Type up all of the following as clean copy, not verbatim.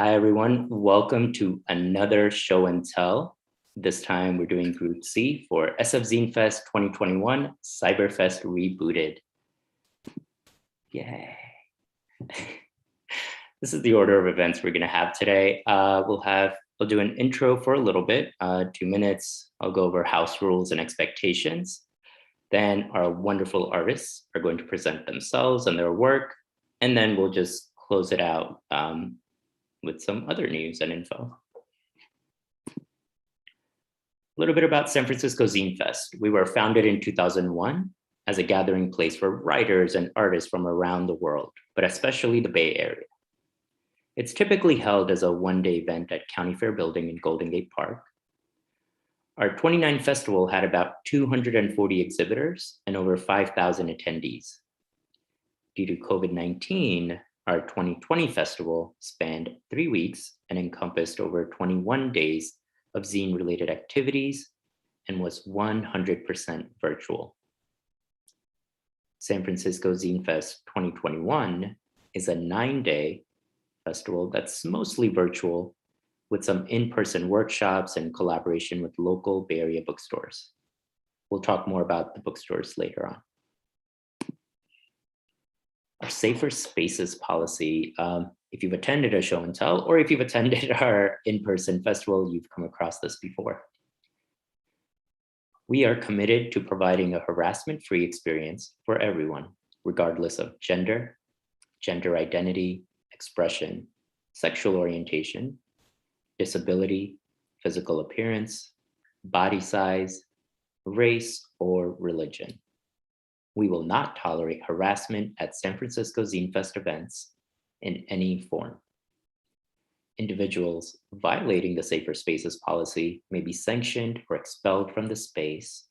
Hi, everyone. Welcome to another show and tell. This time we're doing Group C for SF Zine Fest 2021 Cyberfest Rebooted. Yay. This is the order of events we're going to have today. We'll do an intro for a little bit, 2 minutes. I'll go over house rules and expectations. Then our wonderful artists are going to present themselves and their work. And then we'll just close it out with some other news and info. A little bit about San Francisco Zine Fest. We were founded in 2001 as a gathering place for writers and artists from around the world, but especially the Bay Area. It's typically held as a one-day event at County Fair Building in Golden Gate Park. Our 29th festival had about 240 exhibitors and over 5,000 attendees. Due to COVID-19, our 2020 festival spanned 3 weeks and encompassed over 21 days of zine-related activities and was 100% virtual. San Francisco Zine Fest 2021 is a 9-day festival that's mostly virtual with some in-person workshops and collaboration with local Bay Area bookstores. We'll talk more about the bookstores later on. Our safer spaces policy, if you've attended a show and tell, or if you've attended our in-person festival, you've come across this before. We are committed to providing a harassment-free experience for everyone, regardless of gender, gender identity, expression, sexual orientation, disability, physical appearance, body size, race, or religion. We will not tolerate harassment at San Francisco Zine Fest events in any form. Individuals violating the Safer Spaces policy may be sanctioned or expelled from the space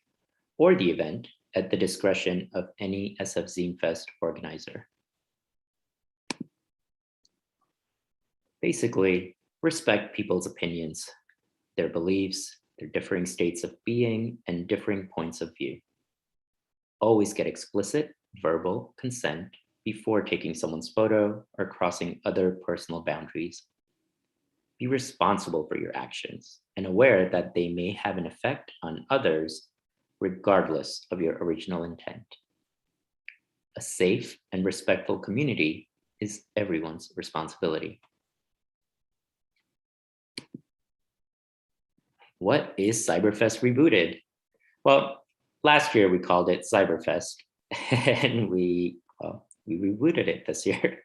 or the event at the discretion of any SF Zine Fest organizer. Basically, respect people's opinions, their beliefs, their differing states of being, and differing points of view. Always get explicit verbal consent before taking someone's photo or crossing other personal boundaries. Be responsible for your actions and aware that they may have an effect on others regardless of your original intent. A safe and respectful community is everyone's responsibility. What is Cyberfest Rebooted? Well, last year we called it Cyberfest, and we rebooted it this year.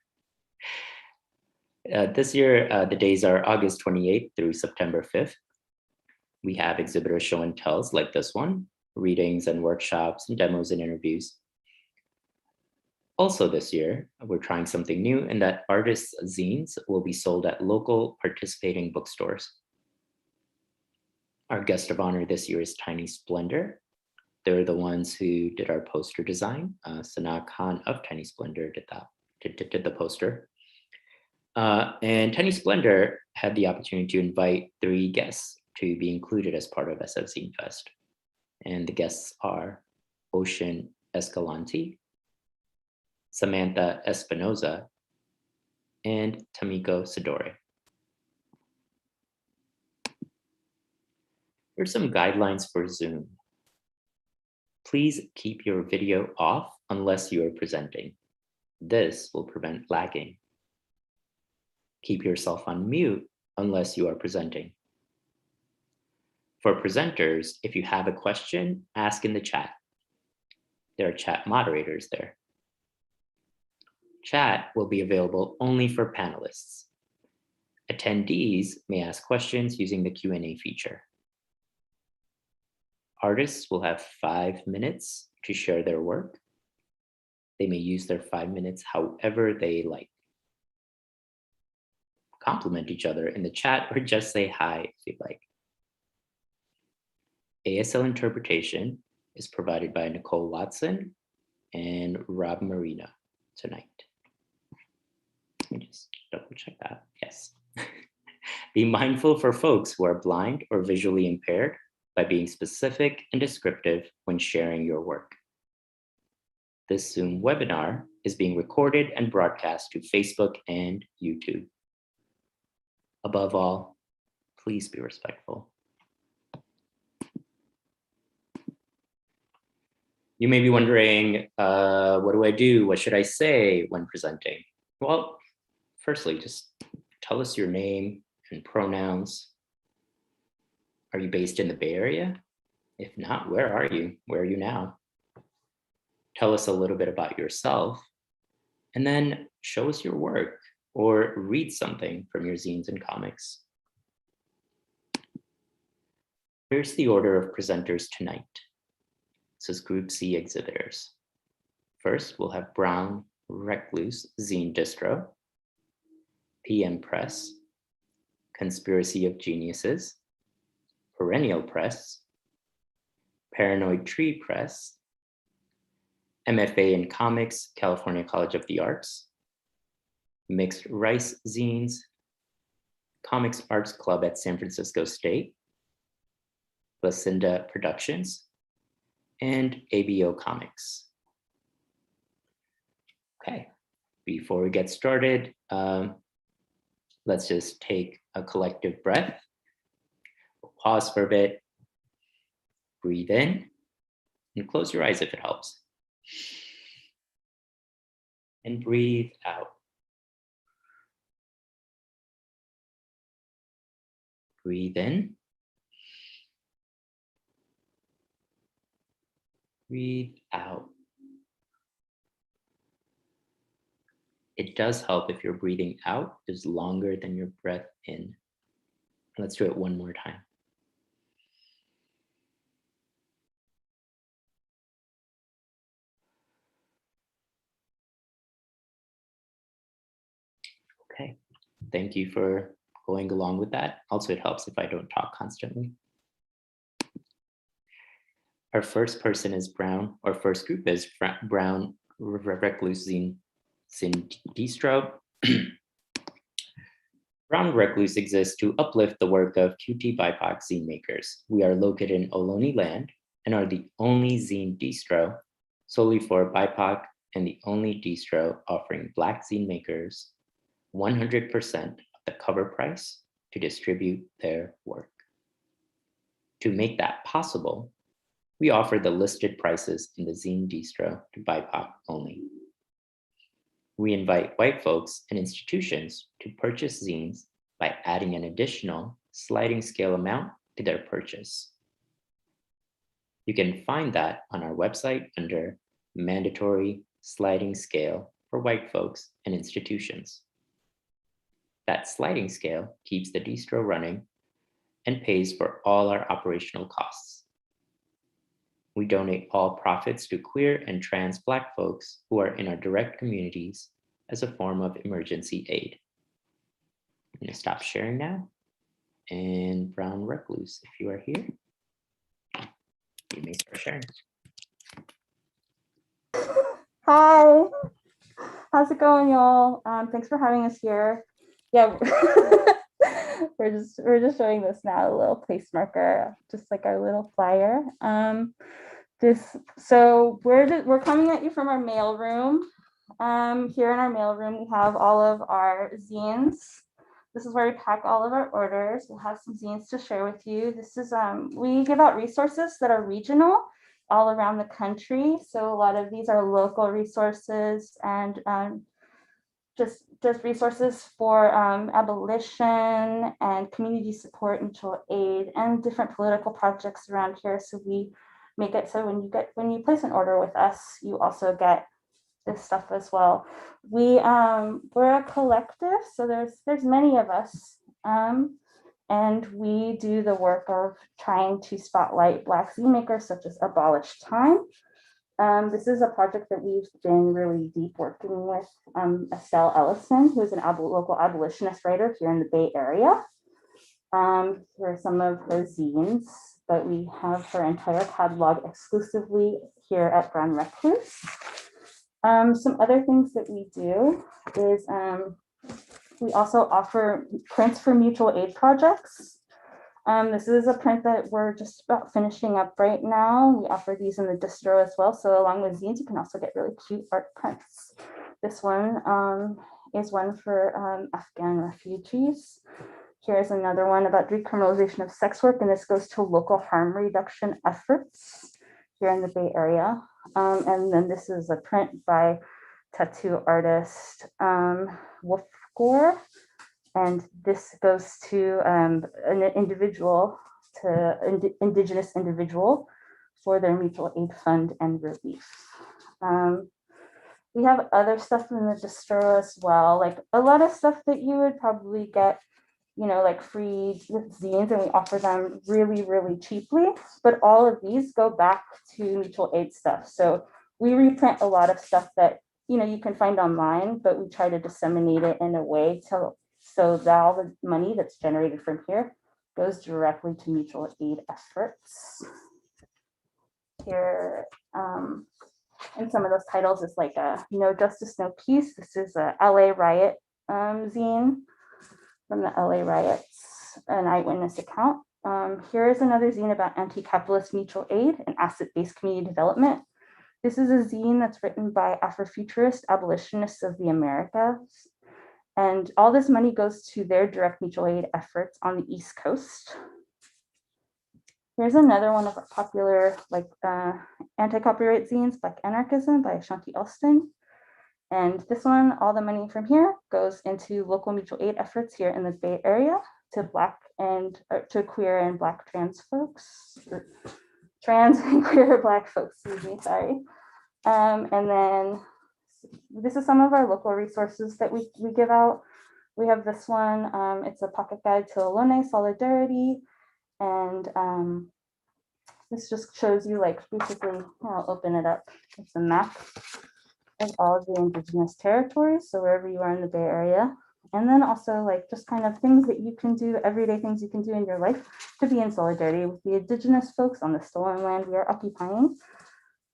This year, the days are August 28th through September 5th. We have exhibitor show and tells like this one, readings and workshops and demos and interviews. Also this year, we're trying something new in that artists' zines will be sold at local participating bookstores. Our guest of honor this year is Tiny Splendor. They're the ones who did our poster design. Sanaa Khan of Tiny Splendor did the poster. And Tiny Splendor had the opportunity to invite 3 guests to be included as part of SF Zine Fest. And the guests are Ocean Escalante, Samantha Espinoza, and Tamiko Sidore. Here's some guidelines for Zoom. Please keep your video off unless you are presenting. This will prevent lagging. Keep yourself on mute unless you are presenting. For presenters, if you have a question, ask in the chat. There are chat moderators there. Chat will be available only for panelists. Attendees may ask questions using the Q&A feature. Artists will have 5 minutes to share their work. They may use their 5 minutes however they like. Compliment each other in the chat or just say hi if you'd like. ASL interpretation is provided by Nicole Watson and Rob Merino tonight. Let me just double check that. Yes. Be mindful for folks who are blind or visually impaired by being specific and descriptive when sharing your work. This Zoom webinar is being recorded and broadcast to Facebook and YouTube. Above all, please be respectful. You may be wondering, what do I do? What should I say when presenting? Well, firstly, just tell us your name and pronouns. Are you based in the Bay Area? If not, where are you? Where are you now? Tell us a little bit about yourself, and then show us your work or read something from your zines and comics. Here's the order of presenters tonight. This is Group C Exhibitors. First, we'll have Brown, Recluse, Zine Distro, PM Press, Conspiracy of Geniuses, Perennial Press, Paranoid Tree Press, MFA in Comics, California College of the Arts, Mixed Rice Zines, Comics Arts Club at San Francisco State, Vlasinda Productions, and A.B.O. Comics. Okay, before we get started, let's just take a collective breath. We'll pause for a bit, breathe in, and close your eyes if it helps. And breathe out. Breathe in. Breathe out. It does help if your breathing out is longer than your breath in. Let's do it one more time. Okay, thank you for going along with that. Also, it helps if I don't talk constantly. Our first person is Brown. Our first group is Brown, Recluse, Zine Distro. Brown Recluse exists to uplift the work of QT BIPOC zine makers. We are located in Ohlone land and are the only zine distro solely for BIPOC and the only distro offering Black zine makers 100% of the cover price to distribute their work. To make that possible, we offer the listed prices in the zine distro to BIPOC only. We invite white folks and institutions to purchase zines by adding an additional sliding scale amount to their purchase. You can find that on our website under Mandatory Sliding Scale for White Folks and Institutions. That sliding scale keeps the distro running and pays for all our operational costs. We donate all profits to queer and trans Black folks who are in our direct communities as a form of emergency aid. I'm going to stop sharing now. And Brown Recluse, if you are here, you may start sharing. Hi, how's it going, y'all? Thanks for having us here. Yeah, we're just showing this now, a little place marker, just like our little flyer. So we're coming at you from our mail room. Here in our mail room, we have all of our zines. This is where we pack all of our orders. We'll have some zines to share with you. This is we give out resources that are regional all around the country. So a lot of these are local resources and just resources for abolition and community support, mutual aid, and different political projects around here. So we make it so when you place an order with us, you also get this stuff as well. We're a collective, so there's many of us, and we do the work of trying to spotlight Black zine makers such as Abolish Time. This is a project that we've been really deep working with Estelle Ellison, who is an local abolitionist writer here in the Bay Area. Here are some of her zines, but we have her entire catalog exclusively here at Brown Recluse. Some other things that we do is we also offer prints for mutual aid projects. This is a print that we're just about finishing up right now. We offer these in the distro as well. So along with zines, you can also get really cute art prints. This one is one for Afghan refugees. Here's another one about decriminalization of sex work, and this goes to local harm reduction efforts here in the Bay Area. And then this is a print by tattoo artist Wolf Gore, and this goes to an individual, Indigenous individual, for their mutual aid fund and relief. We have other stuff in the distro as well, like a lot of stuff that you would probably get, you know, like free zines, and we offer them really, really cheaply. But all of these go back to mutual aid stuff. So we reprint a lot of stuff that, you know, you can find online, but we try to disseminate it in a way so that all the money that's generated from here goes directly to mutual aid efforts. Here, and some of those titles is like No Justice, No Peace. This is a LA riot zine from the LA riots, an eyewitness account. Here is another zine about anti-capitalist mutual aid and asset-based community development. This is a zine that's written by Afrofuturist abolitionists of the Americas. And all this money goes to their direct mutual aid efforts on the East Coast. Here's another one of our popular anti-copyright zines, Black Anarchism by Ashanti Elston. And this one, all the money from here goes into local mutual aid efforts here in the Bay Area to to queer and Black trans folks, trans and queer Black folks, excuse me, sorry. And then this is some of our local resources that we give out. We have this one, it's a pocket guide to Ohlone solidarity. And this just shows you like basically, I'll open it up. It's a map of all of the Indigenous territories. So wherever you are in the Bay Area. And then also like just kind of things that you can do, everyday things you can do in your life to be in solidarity with the Indigenous folks on the stolen land we are occupying.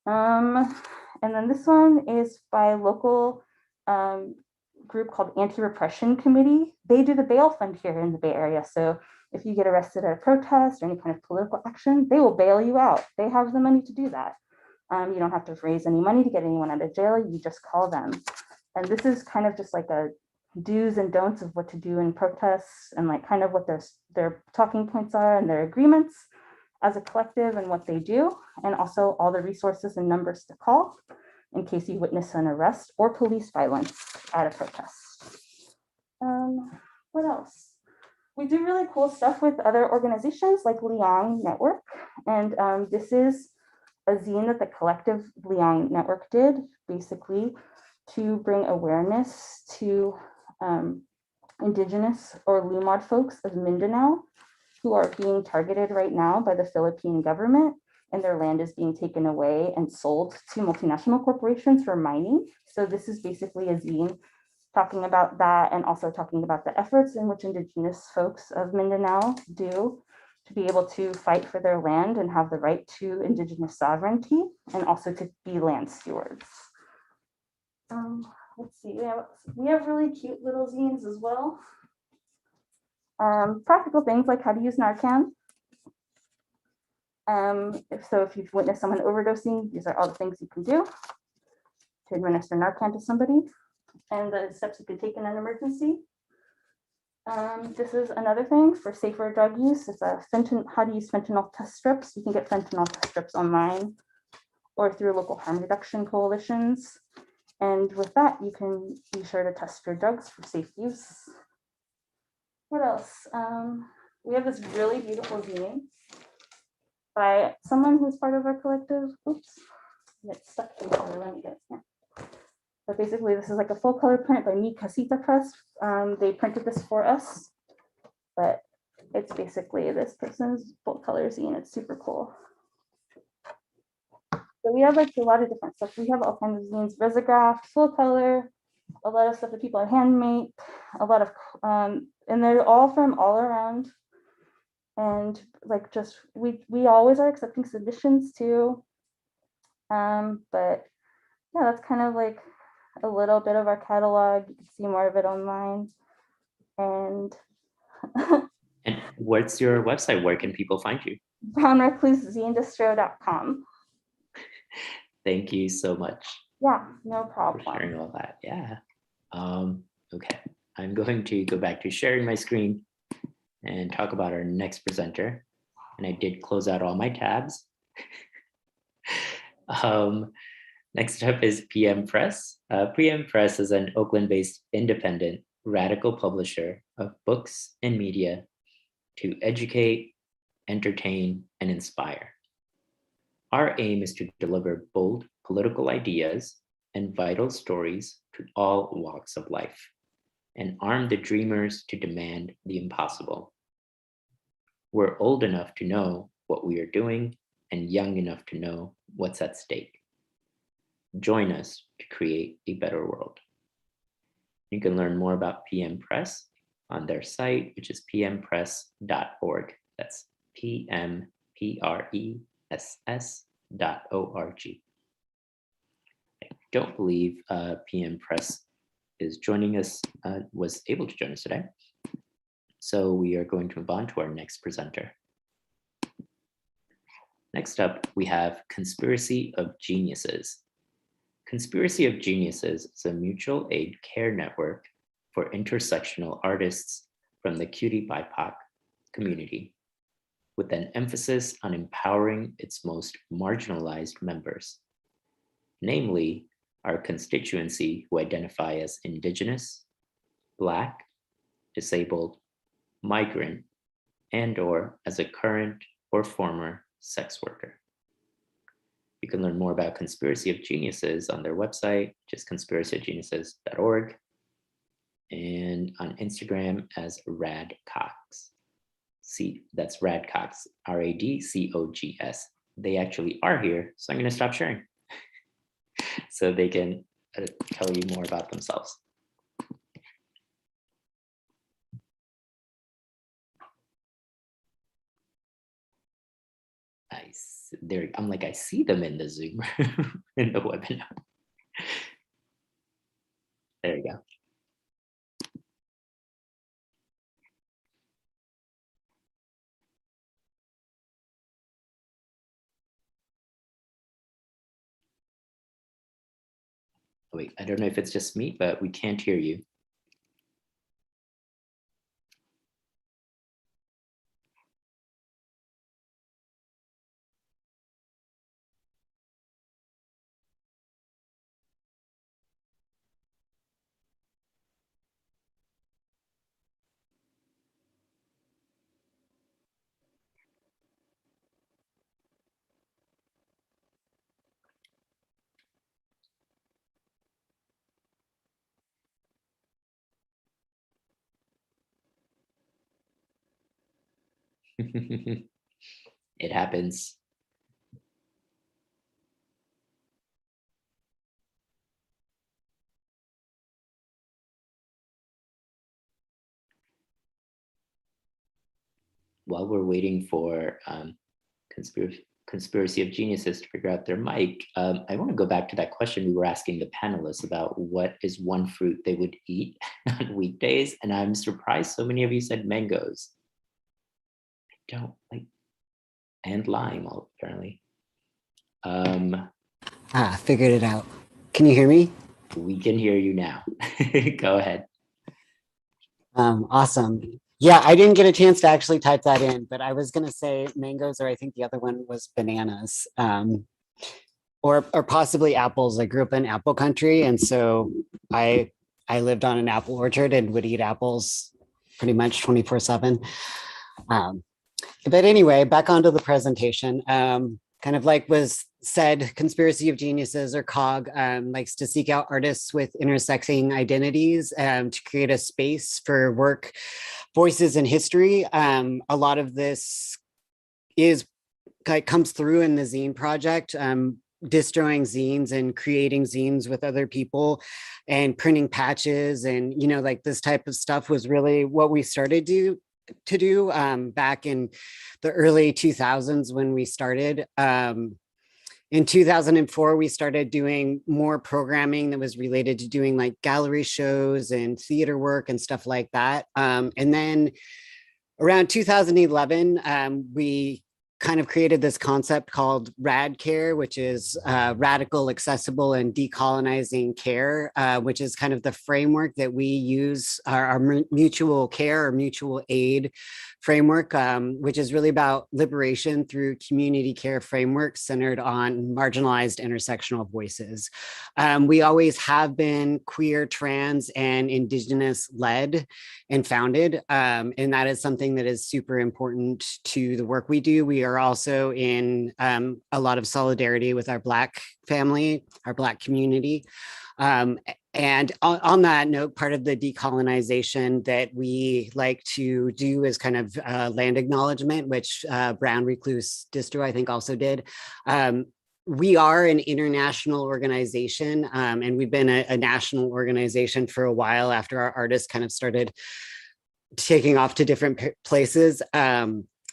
And then this one is by a local group called Anti-Repression Committee. They do the bail fund here in the Bay Area. So if you get arrested at a protest or any kind of political action, they will bail you out. They have the money to do that. You don't have to raise any money to get anyone out of jail. You just call them. And this is kind of just like a do's and don'ts of what to do in protests and like kind of what their talking points are and their agreements as a collective and what they do, and also all the resources and numbers to call in case you witness an arrest or police violence at a protest. What else? We do really cool stuff with other organizations like Liang Network, and this is a zine that the collective Liang Network did, basically to bring awareness to Indigenous or Lumad folks of Mindanao who are being targeted right now by the Philippine government, and their land is being taken away and sold to multinational corporations for mining. So this is basically a zine talking about that and also talking about the efforts in which Indigenous folks of Mindanao do to be able to fight for their land and have the right to Indigenous sovereignty and also to be land stewards. Let's see, we have really cute little zines as well. Practical things like how to use Narcan. If you've witnessed someone overdosing, these are all the things you can do to administer Narcan to somebody and the steps you can take in an emergency. This is another thing for safer drug use. It's a how to use fentanyl test strips. You can get fentanyl test strips online or through local harm reduction coalitions. And with that, you can be sure to test your drugs for safe use. What else? We have this really beautiful zine by someone who's part of our collective. Oops, it's stuck in color. Let me get it here. But basically, this is like a full color print by Mi Casita Press. They printed this for us, but it's basically this person's full color zine. It's super cool. So we have like a lot of different stuff. We have all kinds of zines, risograph, full color, a lot of stuff that people are handmade, a lot of, and they're all from all around. And like just, we always are accepting submissions too. But yeah, that's kind of like a little bit of our catalog. You can see more of it online. And And what's your website? Where can people find you? brownreclusezinedistro.com. Thank you so much. Yeah, no problem. For sharing all that. Yeah. Okay. I'm going to go back to sharing my screen. and talk about our next presenter. And I did close out all my tabs. Next up is PM Press. PM Press is an Oakland-based independent radical publisher of books and media to educate, entertain, and inspire. Our aim is to deliver bold political ideas and vital stories to all walks of life and arm the dreamers to demand the impossible. We're old enough to know what we are doing and young enough to know what's at stake. Join us to create a better world. You can learn more about PM Press on their site, which is pmpress.org. That's pmpress.org. I don't believe PM Press is joining us, was able to join us today. So we are going to move on to our next presenter. Next up, we have Conspiracy of Geniuses. Conspiracy of Geniuses is a mutual aid care network for intersectional artists from the cutie BIPOC community, with an emphasis on empowering its most marginalized members, namely our constituency who identify as Indigenous, Black, disabled, migrant, and/or as a current or former sex worker. You can learn more about Conspiracy of Geniuses on their website, just conspiracyofgeniuses.org, and on Instagram as Radcox. That's Radcox, Radcogs. They actually are here, so I'm going to stop sharing so they can tell you more about themselves. I'm like, I see them in the Zoom in the webinar. There you go. Wait, I don't know if it's just me, but we can't hear you. It happens. While we're waiting for Conspiracy of Geniuses to figure out their mic, I want to go back to that question we were asking the panelists about what is one fruit they would eat on weekdays, and I'm surprised so many of you said mangoes. I don't like, and lime apparently. Figured it out. Can you hear me? We can hear you now. Go ahead. Awesome. Yeah, I didn't get a chance to actually type that in, but I was going to say mangoes, or I think the other one was bananas, or possibly apples. I grew up in apple country, and so I lived on an apple orchard and would eat apples pretty much 24/7. But anyway, back onto the presentation. Kind of like was said, Conspiracy of Geniuses, or COG, likes to seek out artists with intersecting identities to create a space for work, voices, and history. A lot of this comes through in the zine project, distroing zines and creating zines with other people and printing patches, and like this type of stuff was really what we started to do back in the early 2000s when we started. In 2004, we started doing more programming that was related to doing like gallery shows and theater work and stuff like that. And then around 2011, we kind of created this concept called RAD Care, which is radical, accessible, and decolonizing care, which is kind of the framework that we use, our mutual care or mutual aid framework, which is really about liberation through community care frameworks centered on marginalized intersectional voices. We always have been queer, trans, and Indigenous led and founded. And that is something that is super important to the work we do. We are also in a lot of solidarity with our Black family, our Black community. And on that note, part of the decolonization that we like to do is kind of land acknowledgement, which Brown, Recluse, Distro, I think also did. We are an international organization, and we've been a national organization for a while after our artists kind of started taking off to different places.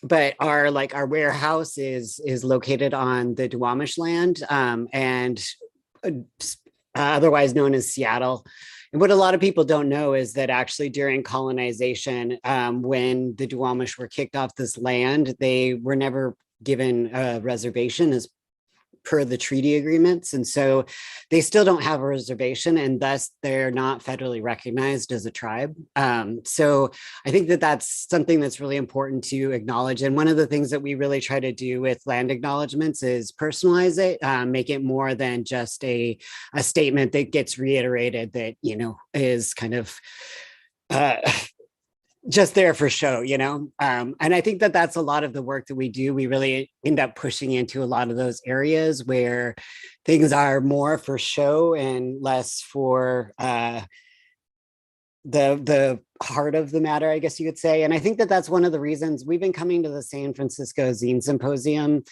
But our warehouse is located on the Duwamish land, and otherwise known as Seattle. And what a lot of people don't know is that actually during colonization, when the Duwamish were kicked off this land, they were never given a reservation as per the treaty agreements. And so they still don't have a reservation, and thus they're not federally recognized as a tribe. So I think that that's something that's really important to acknowledge. And one of the things that we really try to do with land acknowledgements is personalize it, make it more than just a statement that gets reiterated that, you know, is kind of just there for show, you know? And I think that that's a lot of the work that we do. We really end up pushing into a lot of those areas where things are more for show and less for the heart of the matter, I guess you could say. And I think that that's one of the reasons we've been coming to the San Francisco Zine Symposium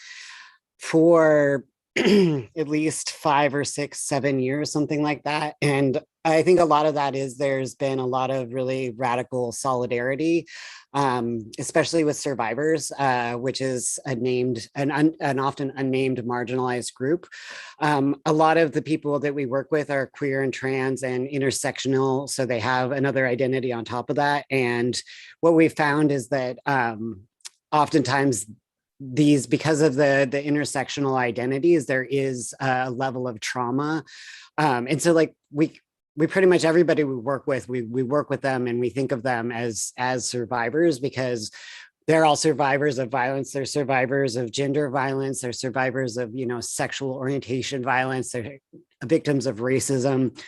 for at least 5 or 6, 7 years, something like that. And I think a lot of that is there's been a lot of really radical solidarity, especially with survivors, which is an often unnamed marginalized group. A lot of the people that we work with are queer and trans and intersectional, so they have another identity on top of that. And what we found is that oftentimes because of the intersectional identities, there is a level of trauma. And so like we pretty much everybody we work with, we work with them and we think of them as survivors, because they're all survivors of violence. They're survivors of gender violence. They're survivors of, you know, sexual orientation violence. They're victims of racism.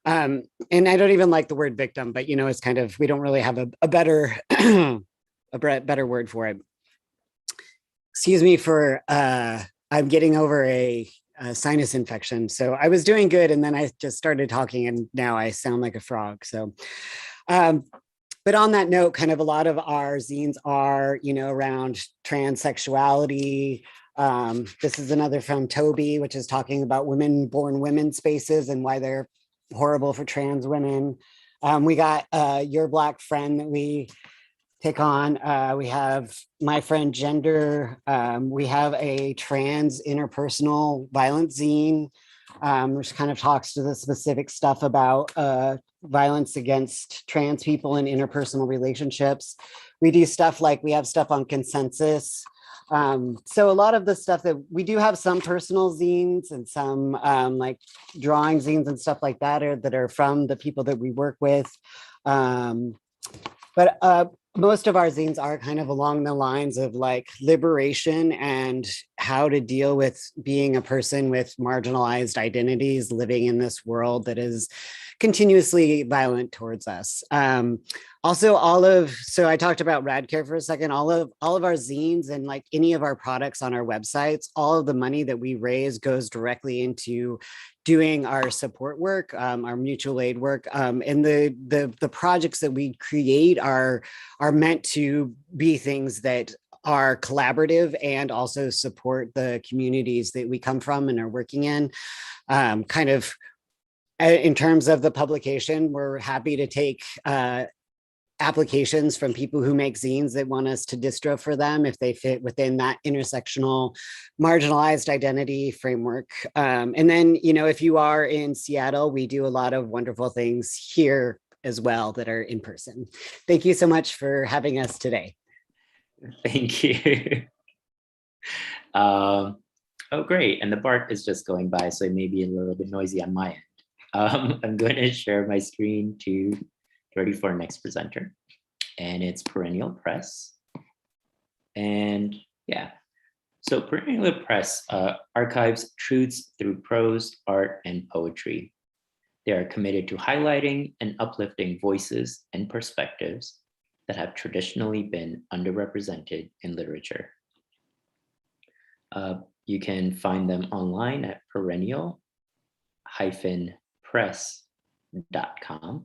And I don't even like the word victim, but, you know, it's kind of, we don't really have a better, better word for it. Excuse me for, I'm getting over a sinus infection. So I was doing good, and then I just started talking, and now I sound like a frog. So, but on that note, kind of a lot of our zines are, you know, around transsexuality. This is another from Toby, which is talking about women-born women spaces and why they're horrible for trans women. We got Your Black Friend that we take on. We have My Friend Gender. We have a trans interpersonal violence zine, which kind of talks to the specific stuff about violence against trans people in interpersonal relationships. We do stuff like, we have stuff on consensus. So a lot of the stuff that we do have, some personal zines and some like drawing zines and stuff like that are from the people that we work with. But most of our zines are kind of along the lines of like liberation and how to deal with being a person with marginalized identities living in this world that is continuously violent towards us. Also, so I talked about Radcare for a second. All of our zines and like any of our products on our websites, all of the money that we raise goes directly into doing our support work, our mutual aid work, and the projects that we create are meant to be things that are collaborative and also support the communities that we come from and are working in. Kind of in terms of the publication, we're happy to take applications from people who make zines that want us to distro for them if they fit within that intersectional marginalized identity framework. And then, you know, if you are in Seattle, we do a lot of wonderful things here as well that are in person. Thank you so much for having us today. Thank you. Oh, great. And the BART is just going by, so it may be a little bit noisy on my end. I'm going to share my screen to ready for our next presenter. And it's Perennial Press. And yeah, so Perennial Press archives truths through prose, art, and poetry. They are committed to highlighting and uplifting voices and perspectives that have traditionally been underrepresented in literature. You can find them online at perennial-press.com.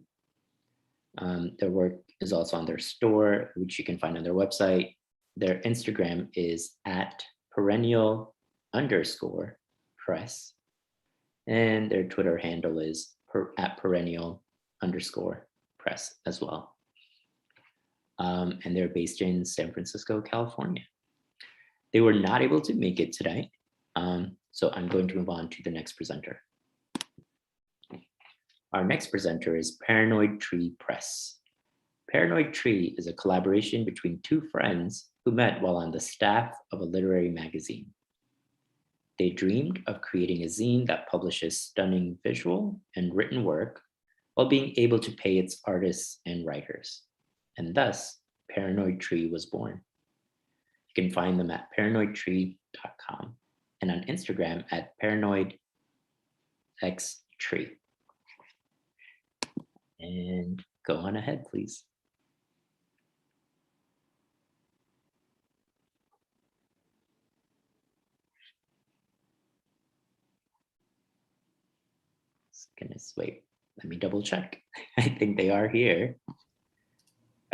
Their work is also on their store, which you can find on their website. Their Instagram is at perennial_press. And their Twitter handle is at perennial_press as well. And they're based in San Francisco, California. They were not able to make it today. So I'm going to move on to the next presenter. Our next presenter is Paranoid Tree Press. Paranoid Tree is a collaboration between two friends who met while on the staff of a literary magazine. They dreamed of creating a zine that publishes stunning visual and written work while being able to pay its artists and writers. And thus, Paranoid Tree was born. You can find them at paranoidtree.com and on Instagram at paranoidxtree. And go on ahead, please. Goodness, wait, let me double check. I think they are here.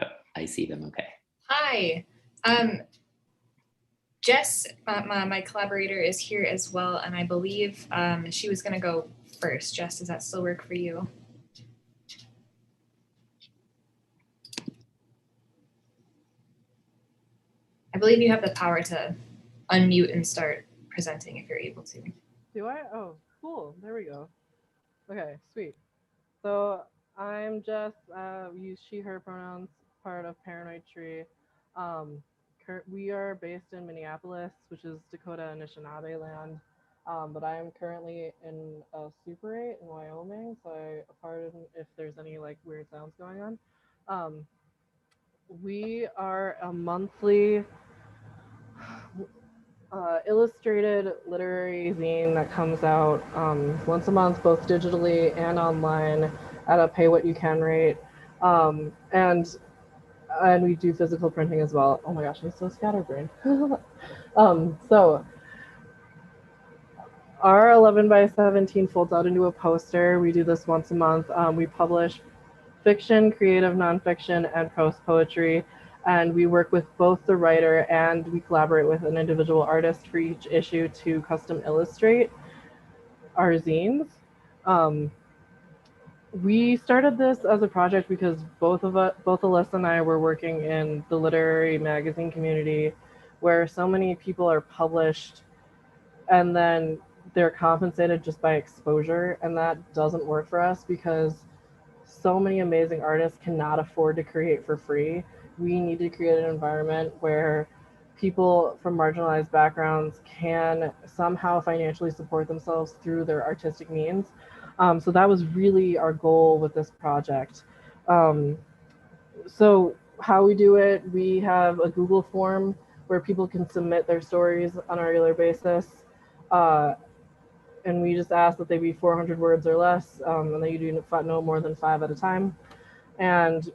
Oh, I see them, okay. Hi, Jess, my collaborator, is here as well, and I believe she was gonna go first. Jess, does that still work for you? I believe you have the power to unmute and start presenting if you're able to. Do I? Oh, cool. There we go. Okay, sweet. So I'm Jess, use she, her pronouns, part of Paranoid Tree. We are based in Minneapolis, which is Dakota Anishinaabe land. But I am currently in a Super 8 in Wyoming, so pardon if there's any like weird sounds going on. We are a monthly illustrated literary zine that comes out once a month, both digitally and online at a pay what you can rate. And we do physical printing as well. Oh my gosh, I'm so scatterbrained. So our 11 by 17 folds out into a poster. We do this once a month. We publish fiction, creative nonfiction, and prose poetry. And we work with both the writer and we collaborate with an individual artist for each issue to custom illustrate our zines. We started this as a project because both Alyssa and I were working in the literary magazine community where so many people are published and then they're compensated just by exposure, and that doesn't work for us because so many amazing artists cannot afford to create for free. We need to create an environment where people from marginalized backgrounds can somehow financially support themselves through their artistic means. So that was really our goal with this project. So how we do it, we have a Google form where people can submit their stories on a regular basis. And we just ask that they be 400 words or less, and that you do no more than 5 at a time. And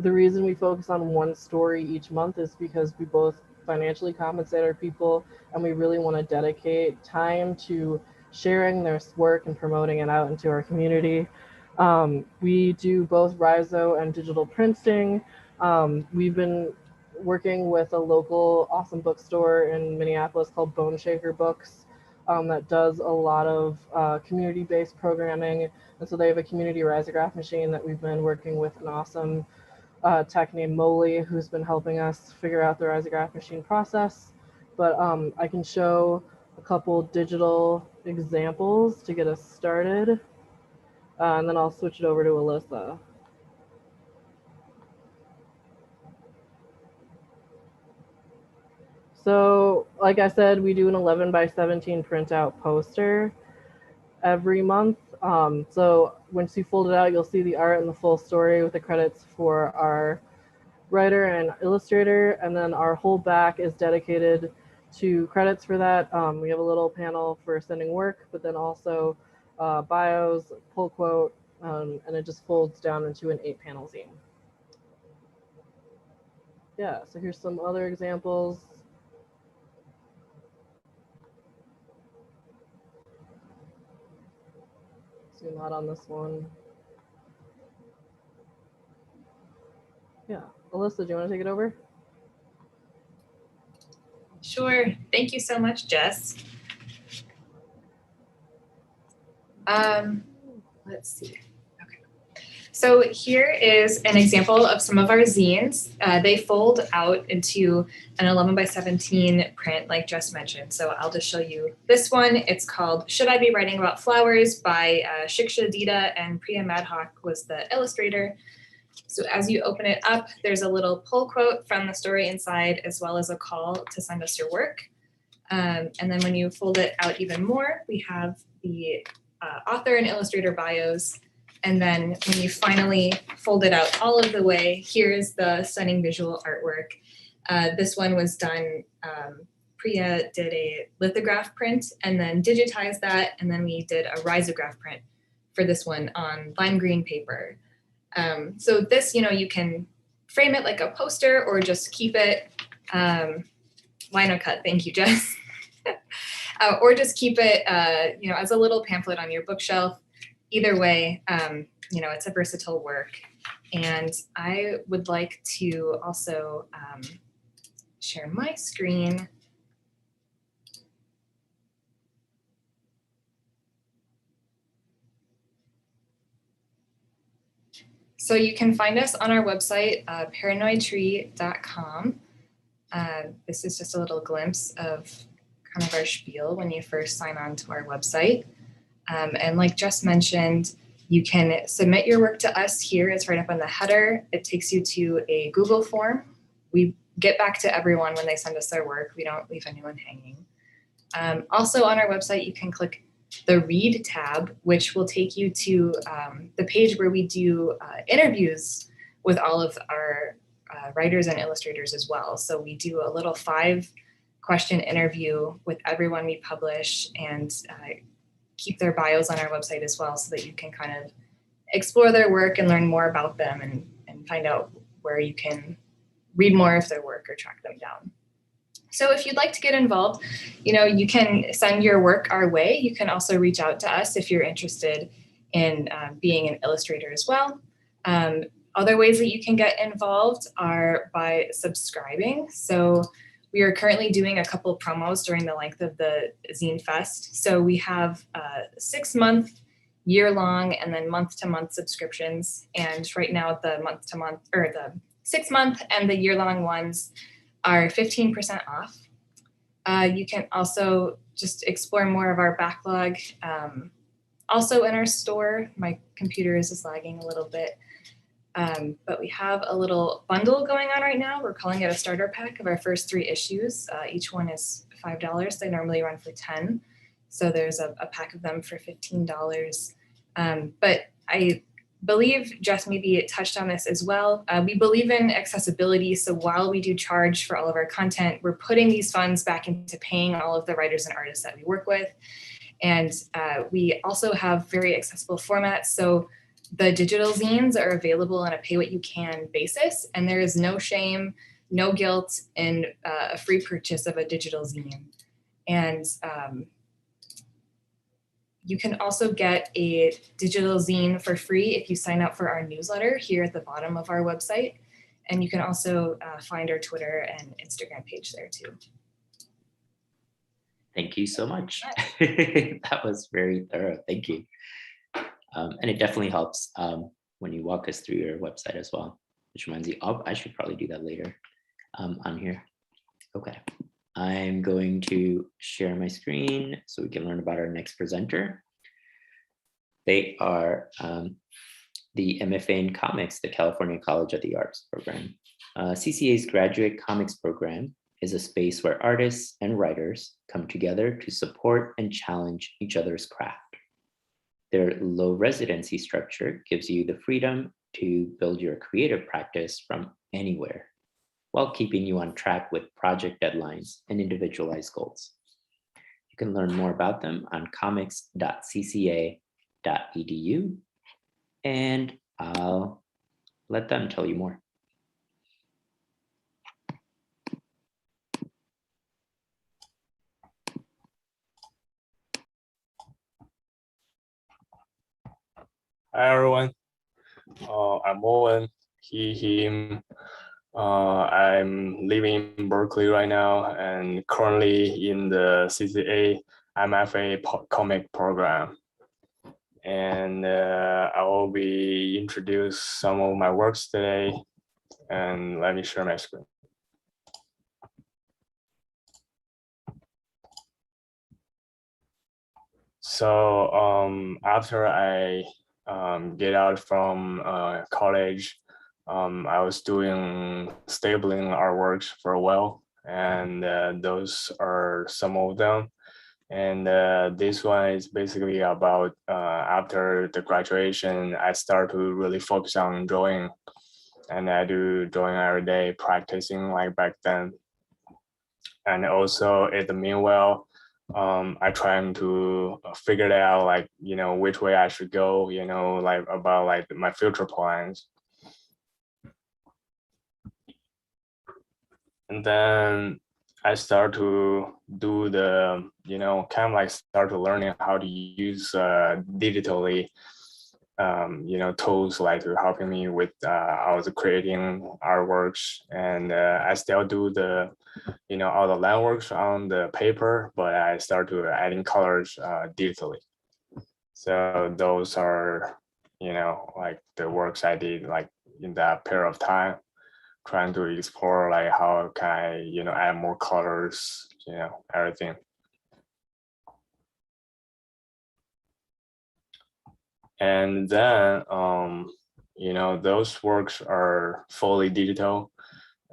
the reason we focus on one story each month is because we both financially compensate our people, and we really want to dedicate time to sharing their work and promoting it out into our community. We do both Rhizo and digital printing. We've been working with a local awesome bookstore in Minneapolis called Bone Shaker Books. That does a lot of community-based programming. And so they have a community risograph machine that we've been working with an awesome tech named Molly, who's been helping us figure out the risograph machine process. But I can show a couple digital examples to get us started. And then I'll switch it over to Alyssa. So, like I said, we do an 11 by 17 printout poster every month. So once you fold it out, you'll see the art and the full story with the credits for our writer and illustrator. And then our whole back is dedicated to credits for that. We have a little panel for sending work, but then also bios, pull quote, and it just folds down into an 8-panel zine. Yeah, so here's some other examples. Zoom out on this one. Yeah, Alyssa, do you want to take it over? Sure. Thank you so much, Jess. Let's see. Okay. So here is an example of some of our zines. They fold out into an 11 by 17 print, like Jess mentioned. So I'll just show you this one. It's called Should I Be Writing About Flowers by Shiksha Dita, and Priya Madhawk was the illustrator. So as you open it up, there's a little pull quote from the story inside, as well as a call to send us your work. And then when you fold it out even more, we have the author and illustrator bios. And then when you finally fold it out all of the way, here's the stunning visual artwork. This one was done, Priya did a lithograph print and then digitized that. And then we did a risograph print for this one on lime green paper. So this, you can frame it like a poster or just keep it, lino cut, thank you, Jess. Or just keep it, as a little pamphlet on your bookshelf. Either way, it's a versatile work. And I would like to also share my screen. So you can find us on our website, paranoidtree.com. This is just a little glimpse of kind of our spiel when you first sign on to our website. And like Jess mentioned, you can submit your work to us here. It's right up on the header. It takes you to a Google form. We get back to everyone when they send us their work. We don't leave anyone hanging. Also on our website, you can click the Read tab, which will take you to the page where we do interviews with all of our writers and illustrators as well. So we do a little 5-question interview with everyone we publish, and keep their bios on our website as well, so that you can kind of explore their work and learn more about them, and find out where you can read more of their work or track them down. So if you'd like to get involved, you can send your work our way. You can also reach out to us if you're interested in being an illustrator as well. Other ways that you can get involved are by subscribing. So we are currently doing a couple of promos during the length of the Zine Fest. So we have 6-month, year-long, and then month-to-month subscriptions. And right now the month-to-month, or the 6-month and the year-long ones are 15% off. You can also just explore more of our backlog. Also in our store, my computer is just lagging a little bit. But we have a little bundle going on right now. We're calling it a starter pack of our first 3 issues. Each one is $5. They normally run for $10. So there's a pack of them for $15. But I believe Jess maybe touched on this as well. We believe in accessibility. So while we do charge for all of our content, we're putting these funds back into paying all of the writers and artists that we work with. And we also have very accessible formats. So the digital zines are available on a pay what you can basis. And there is no shame, no guilt in a free purchase of a digital zine. And you can also get a digital zine for free if you sign up for our newsletter here at the bottom of our website. And you can also find our Twitter and Instagram page there too. Thank you so much. That was very thorough. Thank you. And it definitely helps when you walk us through your website as well, which reminds me, I should probably do that later on here. Okay. I'm going to share my screen so we can learn about our next presenter. They are the MFA in Comics, the California College of the Arts program. CCA's graduate comics program is a space where artists and writers come together to support and challenge each other's craft. Their low residency structure gives you the freedom to build your creative practice from anywhere, while keeping you on track with project deadlines and individualized goals. You can learn more about them on comix.cca.edu, and I'll let them tell you more. Hi everyone, I'm Owen, he, him. I'm living in Berkeley right now and currently in the CCA MFA comic program. And I will be introduce some of my works today, and let me share my screen. So after I get out from college, I was doing stapling artworks for a while, and those are some of them. And this one is basically about after the graduation, I start to really focus on drawing, and I do drawing every day, practicing like back then. And also in the meanwhile, I trying to figure it out, like, you know, which way I should go, you know, like about like my future plans. And then I start to do the, you know, kind of like start to learning how to use digitally, you know, tools like to helping me with, I was creating artworks, and I still do the, you know, all the line works on the paper, but I start to adding colors digitally. So those are, you know, like the works I did like in that period of time, trying to explore like how can I, you know, add more colors, you know, everything. And then, you know, those works are fully digital,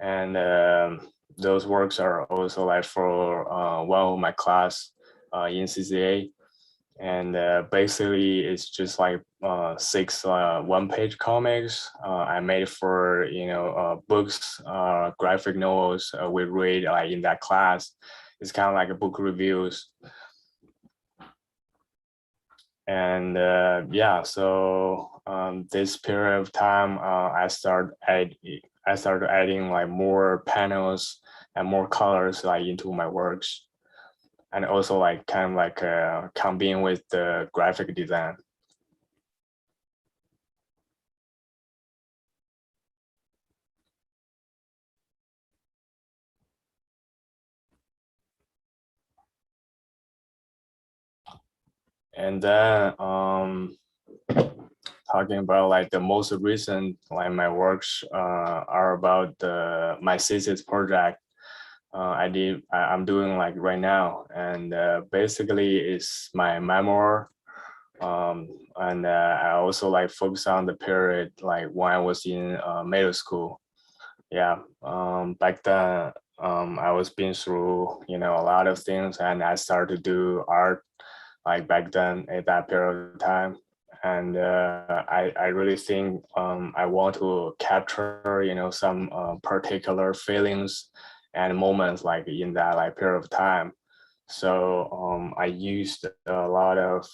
and those works are also like for one of my class in CCA. And basically it's just like 6 one-page comics I made for, you know, books, graphic novels we read like in that class. It's kind of like a book reviews. And yeah, so this period of time I started adding like more panels and more colors like into my works, and also like kind of like combine with the graphic design. And then talking about like the most recent, like my works are about my thesis project I'm doing like right now, and basically it's my memoir. And I also like focus on the period like when I was in middle school. Yeah, back then I was been through, you know, a lot of things, and I started to do art like back then at that period of time. And I really think I want to capture, you know, some particular feelings and moments like in that like period of time. So I used a lot of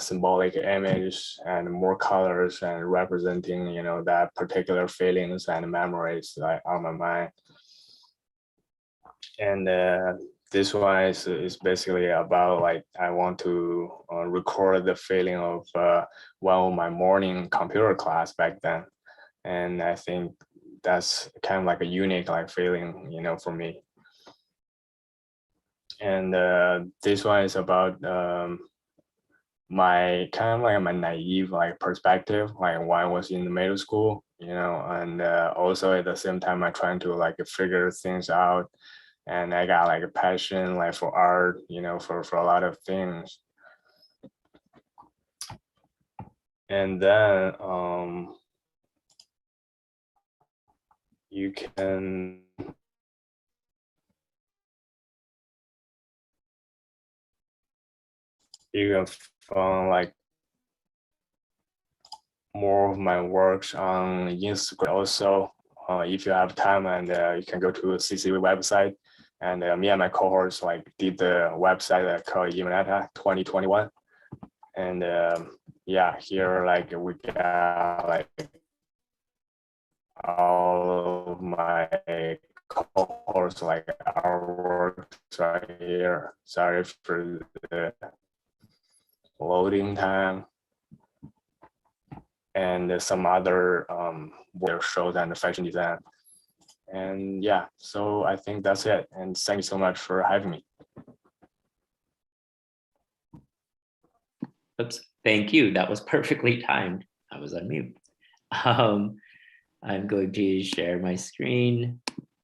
symbolic images and more colors and representing, you know, that particular feelings and memories like on my mind. And this one is basically about like I want to record the feeling of one of my morning computer class back then, and I think that's kind of like a unique like feeling, you know, for me. And this one is about my kind of like my naive like perspective, like when I was in the middle school, you know, and also at the same time I'm trying to like figure things out, and I got like a passion like for art, you know, for a lot of things. And then you can you can find like more of my works on Instagram. Also, if you have time, and you can go to CC website, and me and my cohorts like did the website called Imanata 2021, and yeah, here like we got like all of my cohorts, like our works right here. Sorry for the loading time. And some other shows and fashion design. And yeah, so I think that's it. And thank you so much for having me. Oops, thank you. That was perfectly timed. I was on mute. I'm going to share my screen.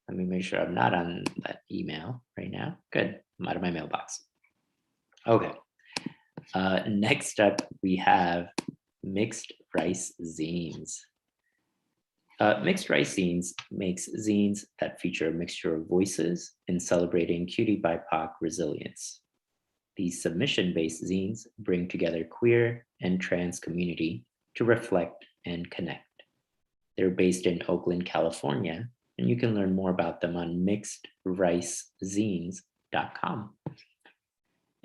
Let me make sure I'm not on that email right now. Good, I'm out of my mailbox. Okay, next up we have Mixed Rice Zines. Mixed Rice Zines makes zines that feature a mixture of voices in celebrating cutie BIPOC resilience. These submission-based zines bring together queer and trans community to reflect and connect. They're based in Oakland, California, and you can learn more about them on mixedricezines.com.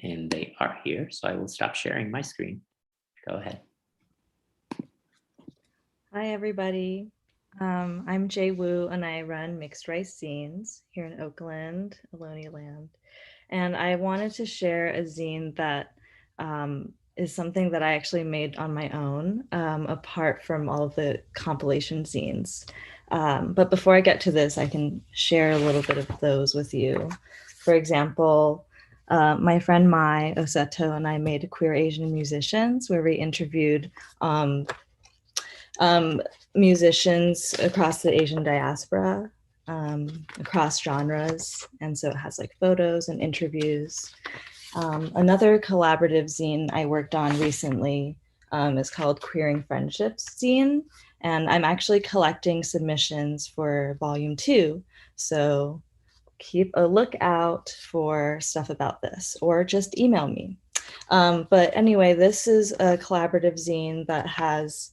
And they are here, so I will stop sharing my screen. Go ahead. Hi, everybody. I'm Jay Wu, and I run Mixed Rice Zines here in Oakland, Ohlone Land. And I wanted to share a zine that is something that I actually made on my own, apart from all of the compilation zines. But before I get to this, I can share a little bit of those with you. For example, my friend Mai Oseto and I made Queer Asian Musicians, where we interviewed musicians across the Asian diaspora, across genres. And so it has like photos and interviews. Another collaborative zine I worked on recently is called Queering Friendships Zine. And I'm actually collecting submissions for volume 2. So keep a lookout for stuff about this, or just email me. But anyway, this is a collaborative zine that has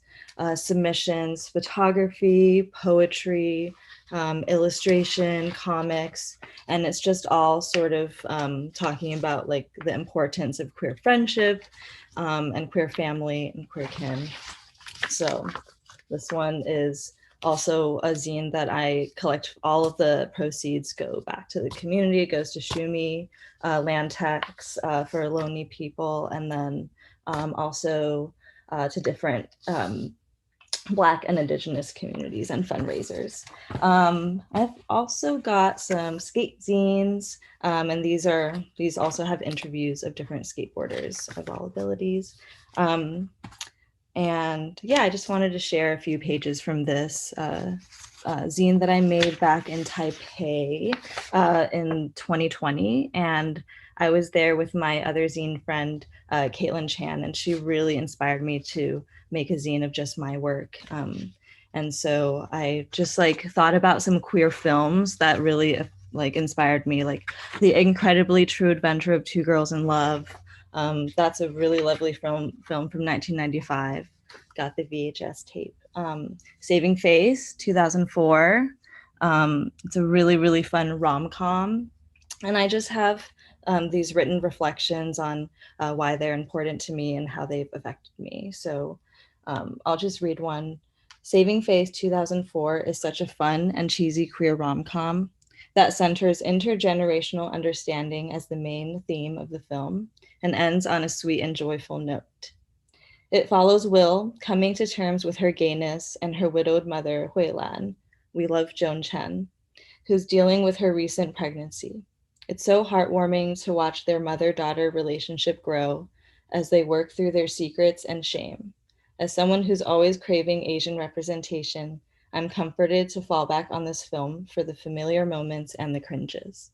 submissions, photography, poetry, illustration, comics, and it's just all sort of talking about like the importance of queer friendship and queer family and queer kin. So this one is also a zine that I collect. All of the proceeds go back to the community. It goes to Shumi land tax for lonely people, and then also to different Black and Indigenous communities and fundraisers. I've also got some skate zines, and these also have interviews of different skateboarders of all abilities. And yeah, I just wanted to share a few pages from this zine that I made back in Taipei in 2020. And I was there with my other zine friend, Caitlin Chan, and she really inspired me to make a zine of just my work. And so I just like thought about some queer films that really like inspired me, like The Incredibly True Adventure of Two Girls in Love. That's a really lovely film from 1995. Got the VHS tape. Saving Face, 2004. It's a really, really fun rom-com. And I just have these written reflections on why they're important to me and how they've affected me. So I'll just read one. Saving Face 2004 is such a fun and cheesy queer rom-com that centers intergenerational understanding as the main theme of the film and ends on a sweet and joyful note. It follows Will coming to terms with her gayness and her widowed mother, Huilan, we love Joan Chen, who's dealing with her recent pregnancy. It's so heartwarming to watch their mother-daughter relationship grow as they work through their secrets and shame. As someone who's always craving Asian representation, I'm comforted to fall back on this film for the familiar moments and the cringes.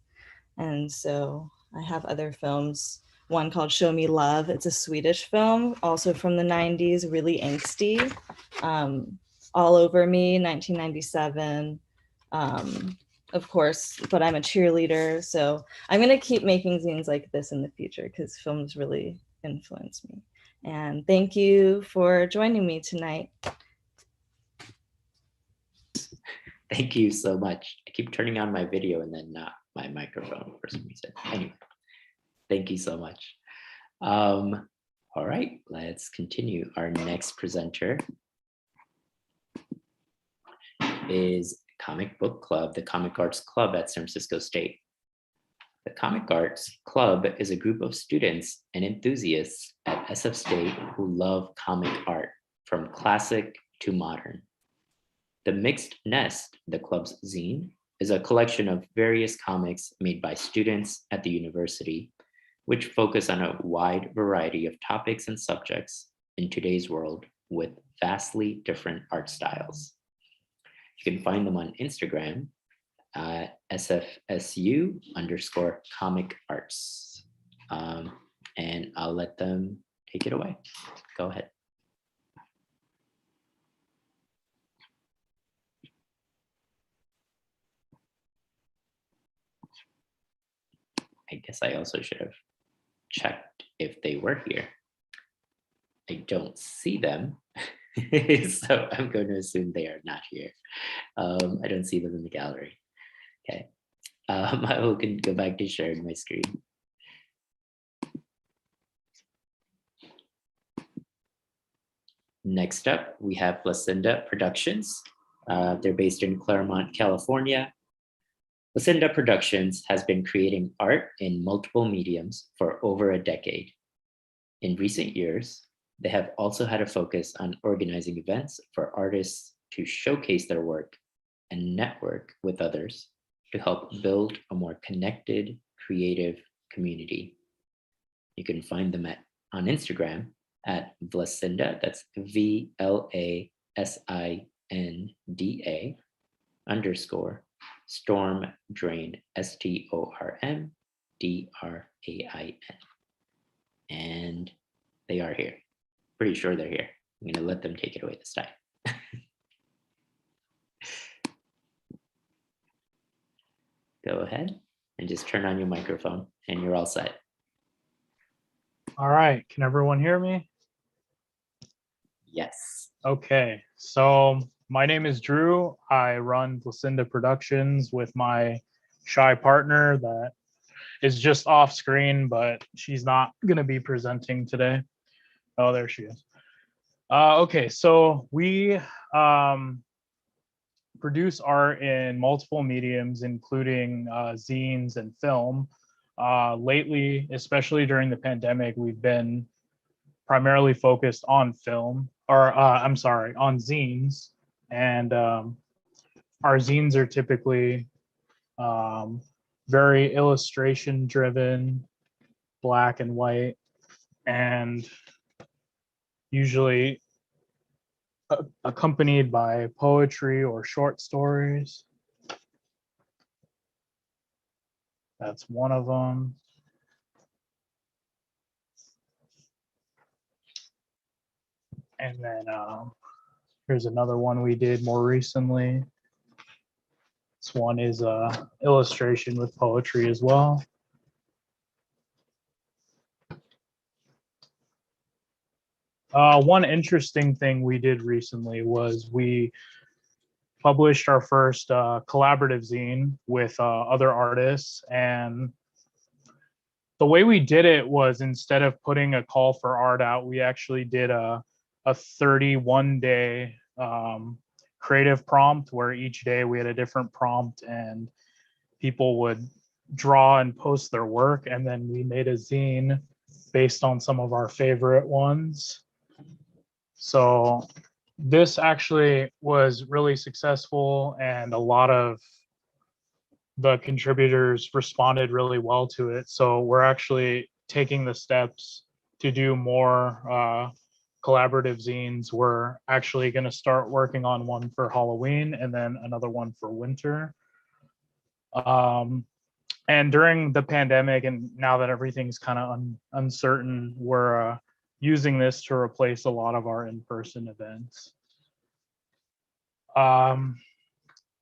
And so I have other films, one called Show Me Love. It's a Swedish film, also from the 90s, really angsty. All Over Me, 1997. Of course, But I'm a Cheerleader. So I'm gonna keep making zines like this in the future because films really influenced me. And thank you for joining me tonight. Thank you so much. I keep turning on my video and then not my microphone for some reason. Anyway, thank you so much. All right, let's continue. Our next presenter is Comic Book Club, the Comic Arts Club at San Francisco State. The Comic Arts Club is a group of students and enthusiasts at SF State who love comic art, from classic to modern. The Mixed Nest, the club's zine, is a collection of various comics made by students at the university, which focus on a wide variety of topics and subjects in today's world with vastly different art styles. You can find them on Instagram at SFSU_comic arts. And I'll let them take it away. Go ahead. I guess I also should have checked if they were here. I don't see them, so I'm going to assume they are not here. I don't see them in the gallery. Okay, I will go back to sharing my screen. Next up, we have Vlasinda Productions. They're based in Claremont, California. Vlasinda Productions has been creating art in multiple mediums for over a decade. In recent years, they have also had a focus on organizing events for artists to showcase their work and network with others to help build a more connected, creative community. You can find them on Instagram at Vlasinda, that's VLASINDA _storm drain, STORMDRAIN. And they are here. Pretty sure they're here. I'm gonna let them take it away this time. Go ahead and just turn on your microphone and you're all set. All right, can everyone hear me? Yes. Okay, so my name is Drew. I run Vlasinda Productions with my shy partner that is just off screen, but she's not gonna be presenting today. Oh, there she is. Okay, so we produce art in multiple mediums, including zines and film. Lately, especially during the pandemic, we've been primarily focused on film, or I'm sorry, on zines. And our zines are typically very illustration driven, black and white, and usually accompanied by poetry or short stories. That's one of them. And then here's another one we did more recently. This one is a illustration with poetry as well. One interesting thing we did recently was we published our first collaborative zine with other artists. And the way we did it was, instead of putting a call for art out, we actually did a 31-day creative prompt, where each day we had a different prompt and people would draw and post their work. And then we made a zine based on some of our favorite ones. So this actually was really successful, and a lot of the contributors responded really well to it. So we're actually taking the steps to do more collaborative zines. We're actually going to start working on one for Halloween and then another one for winter. And during the pandemic, and now that everything's kind of uncertain, we're using this to replace a lot of our in-person events.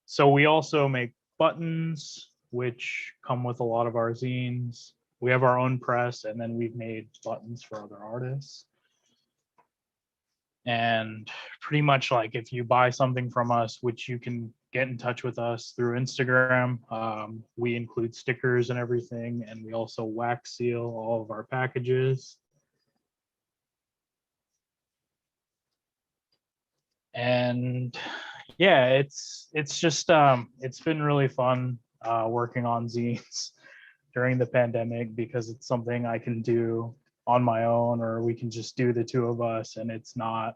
So we also make buttons, which come with a lot of our zines. we have our own press, and then we've made buttons for other artists. And pretty much like if you buy something from us, which you can get in touch with us through Instagram, we include stickers and everything, and we also wax seal all of our packages. And yeah, it's just it's been really fun working on zines during the pandemic, because it's something I can do on my own, or we can just do the two of us, and it's not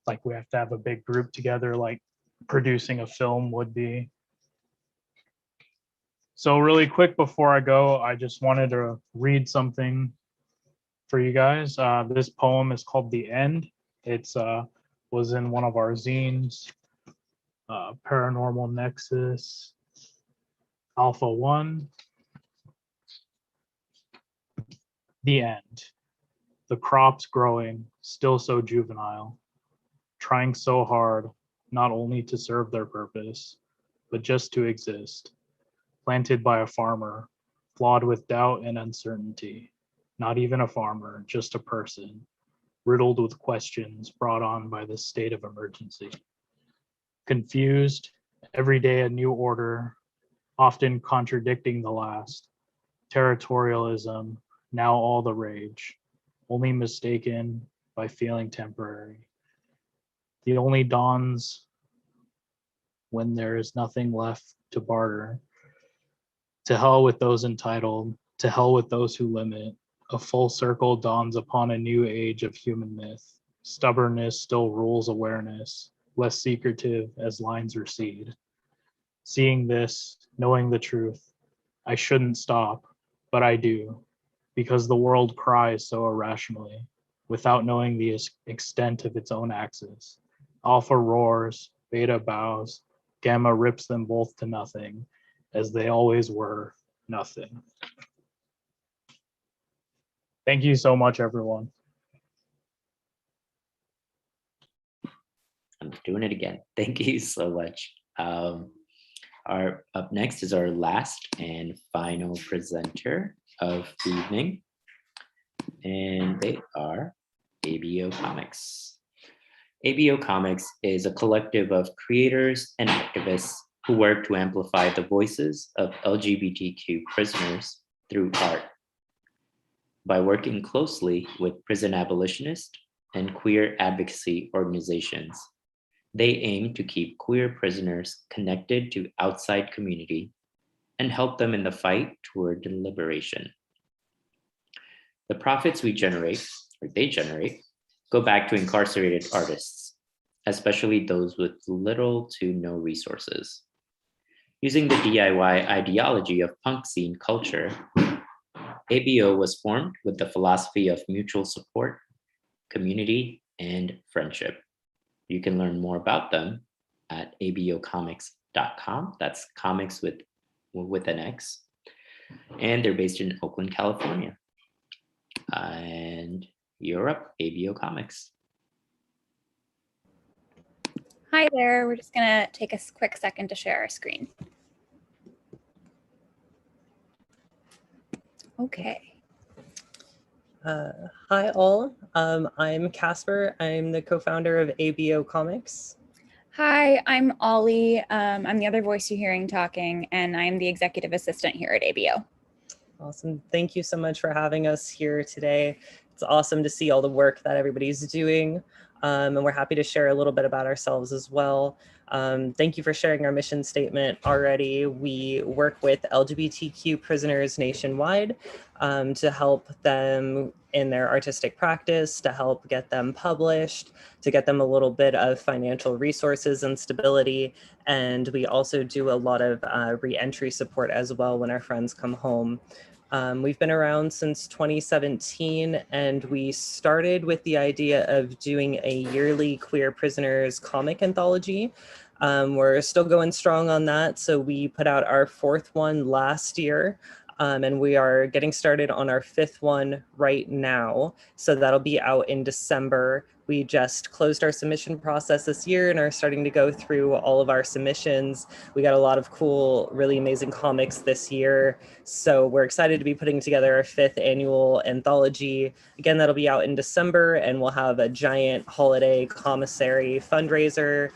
like we have to have a big group together like producing a film would be. So really quick before I go, I just wanted to read something for you guys. This poem is called The End. It's was in one of our zines, Paranormal Nexus, Alpha 1. The end. The crops growing, still so juvenile, trying so hard, not only to serve their purpose, but just to exist. Planted by a farmer, flawed with doubt and uncertainty. Not even a farmer, just a person, riddled with questions brought on by this state of emergency. Confused, every day a new order, often contradicting the last. Territorialism, now all the rage, only mistaken by feeling temporary. The only dawns when there is nothing left to barter. To hell with those entitled, to hell with those who limit. A full circle dawns upon a new age of human myth. Stubbornness still rules awareness, less secretive as lines recede. Seeing this, knowing the truth, I shouldn't stop, but I do, because the world cries so irrationally, without knowing the extent of its own axis. Alpha roars, beta bows, gamma rips them both to nothing, as they always were, nothing. Thank you so much, everyone. I'm doing it again. Thank you so much. Up next is our last and final presenter of the evening, and they are A.B.O. Comix. A.B.O. Comix is a collective of creators and activists who work to amplify the voices of LGBTQ prisoners through art. By working closely with prison abolitionist and queer advocacy organizations, they aim to keep queer prisoners connected to outside community and help them in the fight toward liberation. The profits they generate, go back to incarcerated artists, especially those with little to no resources. Using the DIY ideology of punk scene culture, A.B.O. was formed with the philosophy of mutual support, community, and friendship. You can learn more about them at abocomix.com. That's comics with an X. And they're based in Oakland, California. And Europe, A.B.O. Comix. Hi there. We're just going to take a quick second to share our screen. Okay. Hi all, I'm Casper. I'm the co-founder of A.B.O. Comix. Hi, I'm Ollie. I'm the other voice you're hearing talking, and I'm the executive assistant here at A.B.O. Awesome. Thank you so much for having us here today. It's awesome to see all the work that everybody's doing, and we're happy to share a little bit about ourselves as well. Thank you for sharing our mission statement already. We work with LGBTQ prisoners nationwide to help them in their artistic practice, to help get them published, to get them a little bit of financial resources and stability. And we also do a lot of re-entry support as well when our friends come home. We've been around since 2017, and we started with the idea of doing a yearly queer prisoners comic anthology. We're still going strong on that, so we put out our 4th one last year, and we are getting started on our 5th one right now, so that'll be out in December. We just closed our submission process this year and are starting to go through all of our submissions. We got a lot of cool, really amazing comics this year. So we're excited to be putting together our 5th annual anthology. Again, that'll be out in December, and we'll have a giant holiday commissary fundraiser,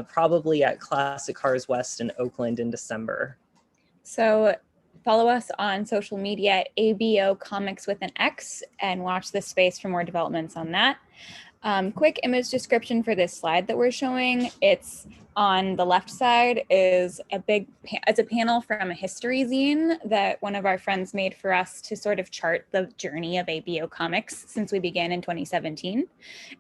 probably at Classic Cars West in Oakland in December. So follow us on social media at A.B.O Comics with an X and watch this space for more developments on that. Quick image description for this slide that we're showing. It's on the left side is it's a panel from a history zine that one of our friends made for us to sort of chart the journey of A.B.O Comics since we began in 2017.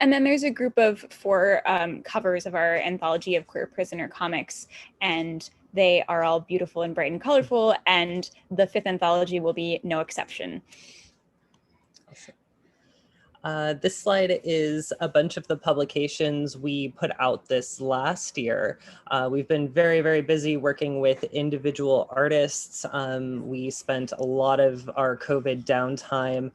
And then there's a group of 4 covers of our anthology of queer prisoner comics, and they are all beautiful and bright and colorful, and the 5th anthology will be no exception. This slide is a bunch of the publications we put out this last year. We've been very, very busy working with individual artists. We spent a lot of our COVID downtime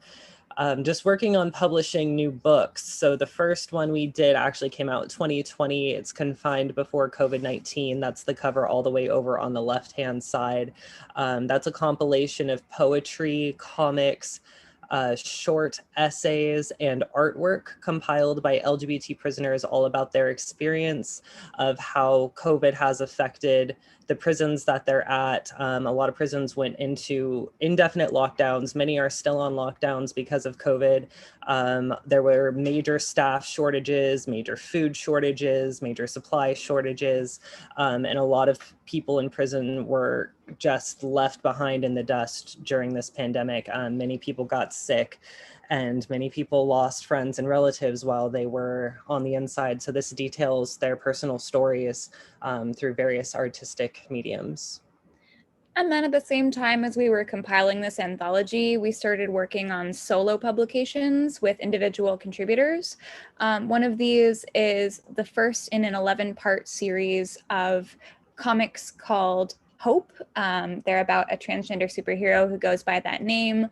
just working on publishing new books. So the first one we did actually came out in 2020. It's Confined Before COVID-19. That's the cover all the way over on the left-hand side. That's a compilation of poetry, comics, short essays, and artwork compiled by LGBT prisoners, all about their experience of how COVID has affected the prisons that they're at. A lot of prisons went into indefinite lockdowns. Many are still on lockdowns because of COVID. There were major staff shortages, major food shortages, major supply shortages, and a lot of people in prison were just left behind in the dust during this pandemic. Many people got sick, and many people lost friends and relatives while they were on the inside. So this details their personal stories through various artistic mediums. And then at the same time as we were compiling this anthology, we started working on solo publications with individual contributors. One of these is the first in an 11-part series of comics called Hope. They're about a transgender superhero who goes by that name.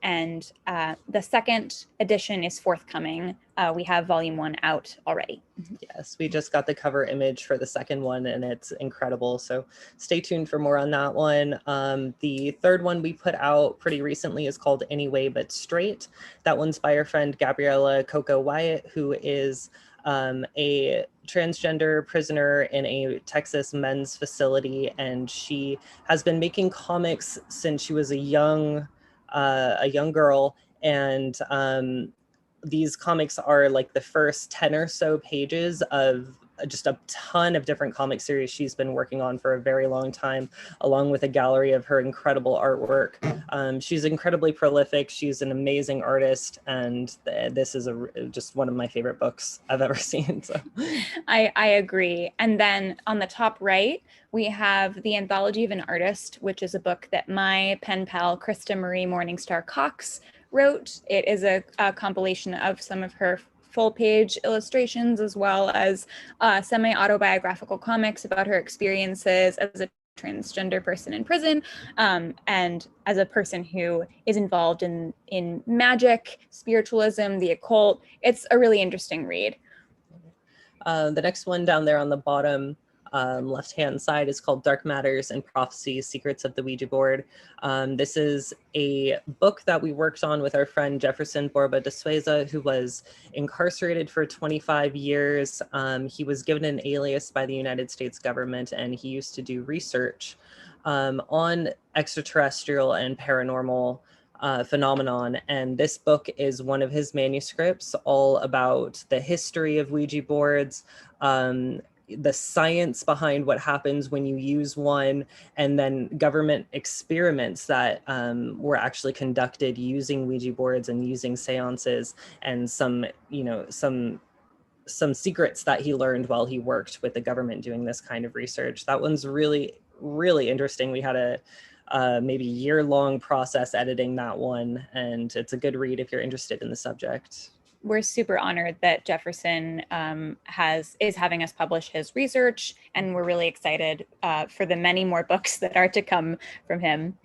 And the second edition is forthcoming. We have volume 1 out already. Yes, we just got the cover image for the second one, and it's incredible. So stay tuned for more on that one. The third one we put out pretty recently is called Anyway But Straight. That one's by our friend Gabriella Coco Wyatt, who is a transgender prisoner in a Texas men's facility, and she has been making comics since she was a young girl. And these comics are like the first 10 or so pages of just a ton of different comic series she's been working on for a very long time, along with a gallery of her incredible artwork. She's incredibly prolific. She's an amazing artist, and this is just one of my favorite books I've ever seen. So I agree. And then on the top right, we have The Anthology of an Artist, which is a book that my pen pal, Krista Marie Morningstar Cox, wrote. It is a compilation of some of her full-page illustrations, as well as semi-autobiographical comics about her experiences as a transgender person in prison, and as a person who is involved in magic, spiritualism, the occult. It's a really interesting read. The next one down there on the bottom left-hand side is called Dark Matters and Prophecies, Secrets of the Ouija Board. This is a book that we worked on with our friend Jefferson Borba de Souza, who was incarcerated for 25 years. He was given an alias by the United States government, and he used to do research on extraterrestrial and paranormal phenomenon. And this book is one of his manuscripts, all about the history of Ouija boards, the science behind what happens when you use one, and then government experiments that were actually conducted using Ouija boards and using seances, and some secrets that he learned while he worked with the government doing this kind of research. That one's really, really interesting. We had a maybe year-long process editing that one, and it's a good read if you're interested in the subject. we're super honored that Jefferson is having us publish his research, and we're really excited for the many more books that are to come from him.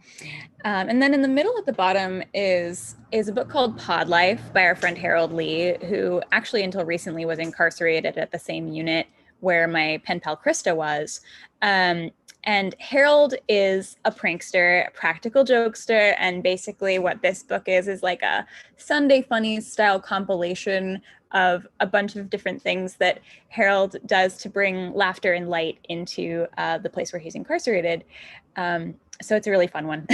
And then in the middle at the bottom is a book called Pod Life by our friend Harold Lee, who actually until recently was incarcerated at the same unit where my pen pal Krista was. And Harold is a prankster, a practical jokester, and basically what this book is like a Sunday Funnies style compilation of a bunch of different things that Harold does to bring laughter and light into the place where he's incarcerated. So it's a really fun one.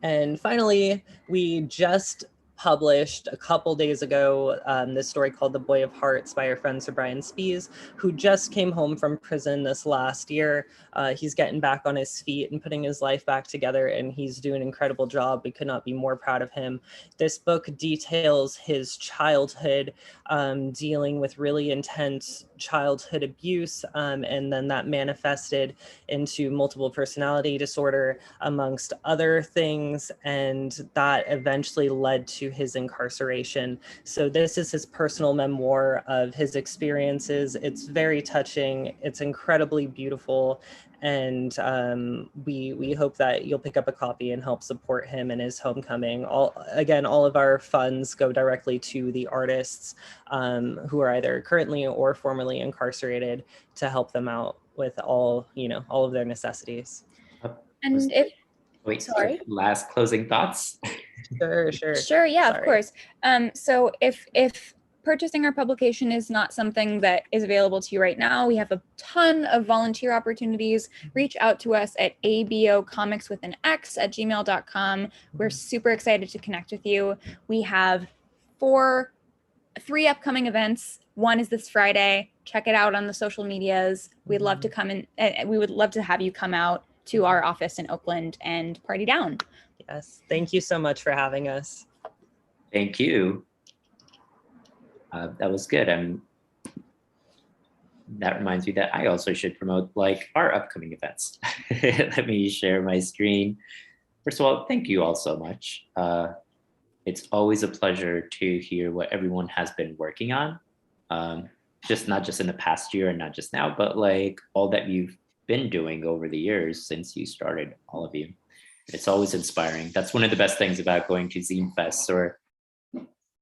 And finally, we just published a couple days ago this story called The Boy of Hearts by our friend Sir Brian Spees, who just came home from prison this last year. He's getting back on his feet and putting his life back together, and he's doing an incredible job. We could not be more proud of him. This book details his childhood, dealing with really intense childhood abuse, and then that manifested into multiple personality disorder, amongst other things, and that eventually led to his incarceration. So this is his personal memoir of his experiences. It's very touching. It's incredibly beautiful. And we hope that you'll pick up a copy and help support him in his homecoming. All of our funds go directly to the artists who are either currently or formerly incarcerated to help them out with all of their necessities. And last closing thoughts. Sure, yeah, Sorry. Of course. So if purchasing our publication is not something that is available to you right now, we have a ton of volunteer opportunities. Reach out to us at A.B.O. Comix with an X at gmail.com. We're super excited to connect with you. We have 3 upcoming events. One is this Friday. Check it out on the social medias. We'd love to come in. We would love to have you come out to our office in Oakland and party down. Yes, thank you so much for having us. Thank you. That was good. That reminds me that I also should promote our upcoming events. Let me share my screen. First of all, thank you all so much. It's always a pleasure to hear what everyone has been working on. Not just in the past year and not just now, but all that you've been doing over the years since you started, all of you. It's always inspiring. That's one of the best things about going to Zine Fest or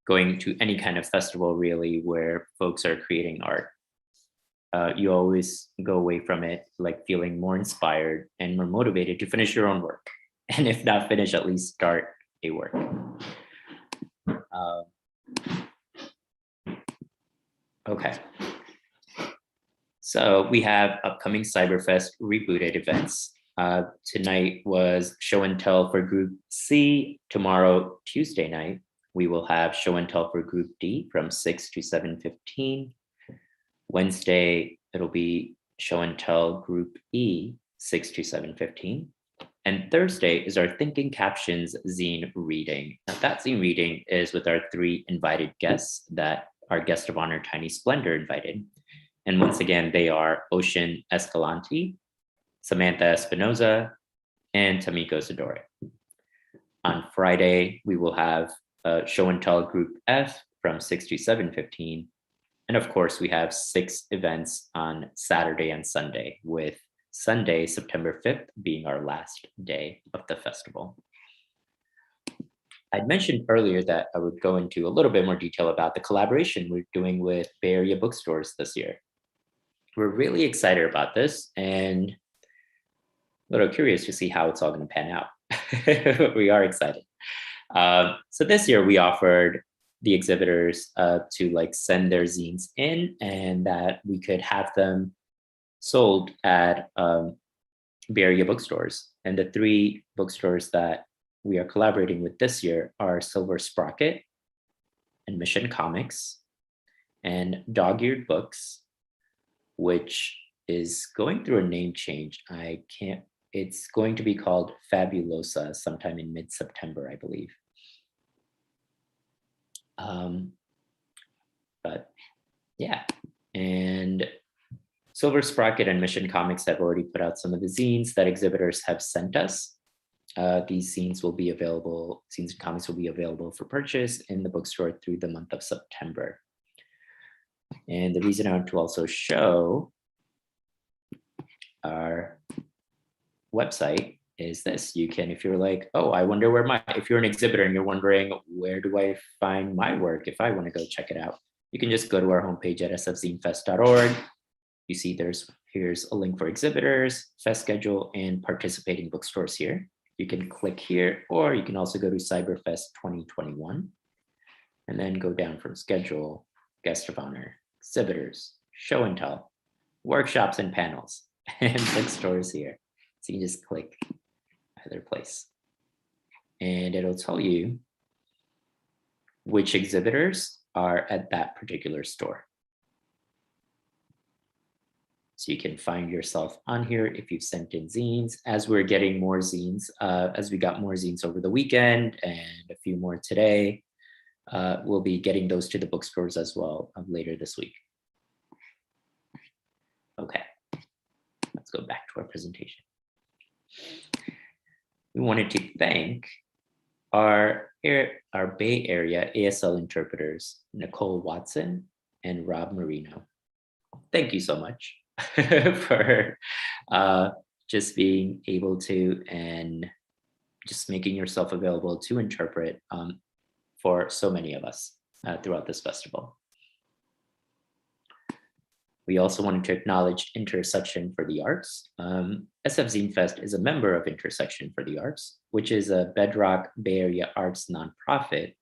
going to any kind of festival, really, where folks are creating art. You always go away from it feeling more inspired and more motivated to finish your own work. And if not finish, at least start a work. Okay. So we have upcoming Cyberfest Rebooted events. Tonight was show and tell for Group C. Tomorrow, Tuesday night, we will have show and tell for Group D from 6 to 7:15. Wednesday, it'll be show and tell Group E, 6 to 7:15. And Thursday is our Thinking Captions zine reading. Now, that zine reading is with our 3 invited guests that our guest of honor, Tiny Splendor, invited. And once again, they are Ocean Escalante, Samantha Espinoza, and Tamiko Zadore. On Friday, we will have show and tell Group F from 6 to 7:15. And of course, we have 6 events on Saturday and Sunday, with Sunday, September 5th, being our last day of the festival. I'd mentioned earlier that I would go into a little bit more detail about the collaboration we're doing with Bay Area bookstores this year. We're really excited about this and a little curious to see how it's all going to pan out. We are excited. So this year we offered the exhibitors to send their zines in, and that we could have them sold at Bay Area bookstores. And the 3 bookstores that we are collaborating with this year are Silver Sprocket and Mission Comix and Dog-Eared Books, which is going through a name change. It's going to be called Fabulosa sometime in mid-September, I believe. But yeah, and Silver Sprocket and Mission Comix have already put out some of the zines that exhibitors have sent us. These zines will be available, zines and comics will be available for purchase in the bookstore through the month of September. And the reason I want to also show our website is this. You can, if you're like, oh, I wonder where if you're an exhibitor and you're wondering, where do I find my work if I want to go check it out? You can just go to our homepage at sfzinefest.org. You see here's a link for exhibitors, fest schedule, and participating bookstores here. You can click here, or you can also go to Cyberfest 2021 and then go down from schedule, guest of honor, exhibitors, show and tell, workshops and panels, and bookstores here. So you can just click either place. And it'll tell you which exhibitors are at that particular store. So you can find yourself on here if you've sent in zines. As we're getting more zines, as we got more zines over the weekend and a few more today, we'll be getting those to the bookstores as well later this week. Okay, let's go back to our presentation. We wanted to thank our Bay Area ASL interpreters, Nicole Watson and Rob Merino. Thank you so much for just being able to and just making yourself available to interpret for so many of us throughout this festival. We also wanted to acknowledge Intersection for the Arts. SF Zine Fest is a member of Intersection for the Arts, which is a bedrock Bay Area arts nonprofit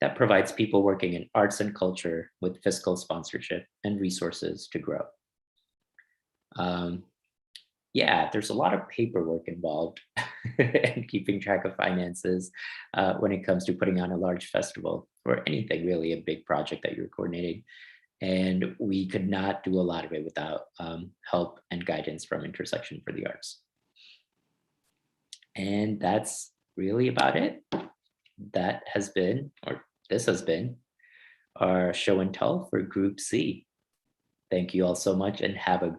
that provides people working in arts and culture with fiscal sponsorship and resources to grow. Yeah, there's a lot of paperwork involved and keeping track of finances when it comes to putting on a large festival or anything really, a big project that you're coordinating. And we could not do a lot of it without help and guidance from Intersection for the Arts. And that's really about it. That has been, or this has been, our show and tell for Group C. Thank you all so much and have a